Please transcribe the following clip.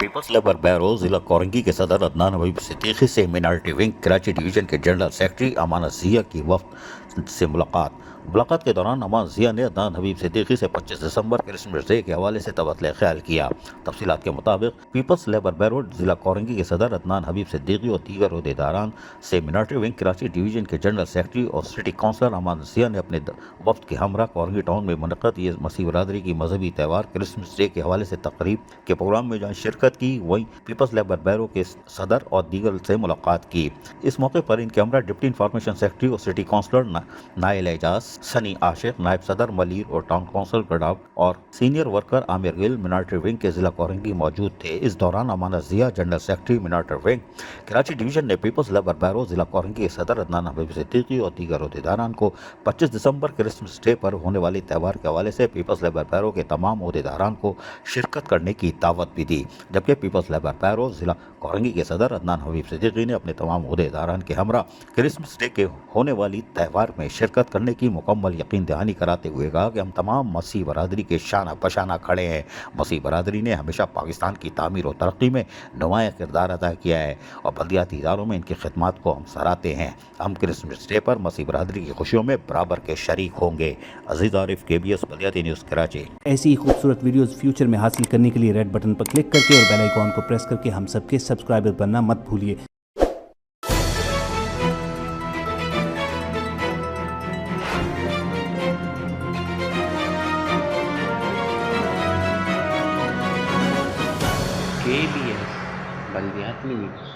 Peoples labour بیرو ضلع کورنگی کے صدر عدنان حبیب صدیقی سے مینارٹی ونگ کراچی ڈویژن کے جنرل سیکرٹری امان ضیاء کی وفد سے ملاقات کے دوران امان ضیاء نے عدنان حبیب صدیقی سے 25 دسمبر کرسمس ڈے کے حوالے سے تبادلہ خیال کیا۔ تفصیلات کے مطابق پیپلز لیبر بیرو ضلع کورنگی کے صدر عدنان حبیب صدیقی اور دیگر عہدیداران سے مینارٹی ونگ کراچی ڈویژن کے جنرل سیکرٹری اور سٹی کونسلر امان ضیاء نے اپنے وفد کے ہمراہ کورنگی ٹاؤن میں منعقد یہ مسیح برادری کی مذہبی تہوار کرسمس ڈے کے حوالے سے تقریب کے پروگرام میں جہاں شرکت کی، وہیں پیپلز لیبر بیرو کے صدر اور دیگر سے ملاقات کی۔ اس موقع پر ان کے ہمراہ ڈپٹی انفارمیشن سیکرٹری اور سٹی کونسلر نائل اعجاز، سنی عاشق، نائب صدر ملیر اور ٹاؤن کونسل گڈاب اور سینئر ورکر عامر گل مینارٹی ونگ کے ضلع کورنگی موجود تھے۔ اس دوران امان Zia general secretary minority wing Karachi division نے پیپلز لیبر بیرو ضلع کورنگی کے صدر عدنان حبیب صدیقی اور دیگر عہدیداران کو 25 دسمبر کرسمس ڈے پر ہونے والی تہوار کے حوالے سے پیپلز لیبر بیرو کے تمام عہدیداران کو شرکت کرنے کی دعوت بھی دی، جبکہ پیپلز لیبر بیرو ضلع کورنگی کے صدر عدنان حبیب صدیقی نے اپنے تمام عہدیداران کے ہمراہ کرسمس ڈے کے ہونے والی تہوار میں شرکت کرنے کی مکمل یقین دہانی کراتے ہوئے کہا کہ ہم تمام مسیح برادری کے شانہ بشانہ کھڑے ہیں۔ مسیح برادری نے ہمیشہ پاکستان کی تعمیر و ترقی میں نمایاں کردار ادا کیا ہے اور بلدیاتی اداروں میں ان کی خدمات کو ہم سراہتے ہیں۔ ہم کرسمس ڈے پر مسیح برادری کی خوشیوں میں برابر کے شریک ہوں گے۔ عزیز عارف، KBS بلدیاتی نیوز کراچی۔ ایسی ہی خوبصورت ویڈیوز فیوچر میں حاصل کرنے کے لیے ریڈ بٹن پر کلک کر کے اور بیل آئیکن کو پریس کر کے ہم سب کے سبسکرائبر بننا مت بھولیے۔ KBS بلدیاتی نیوز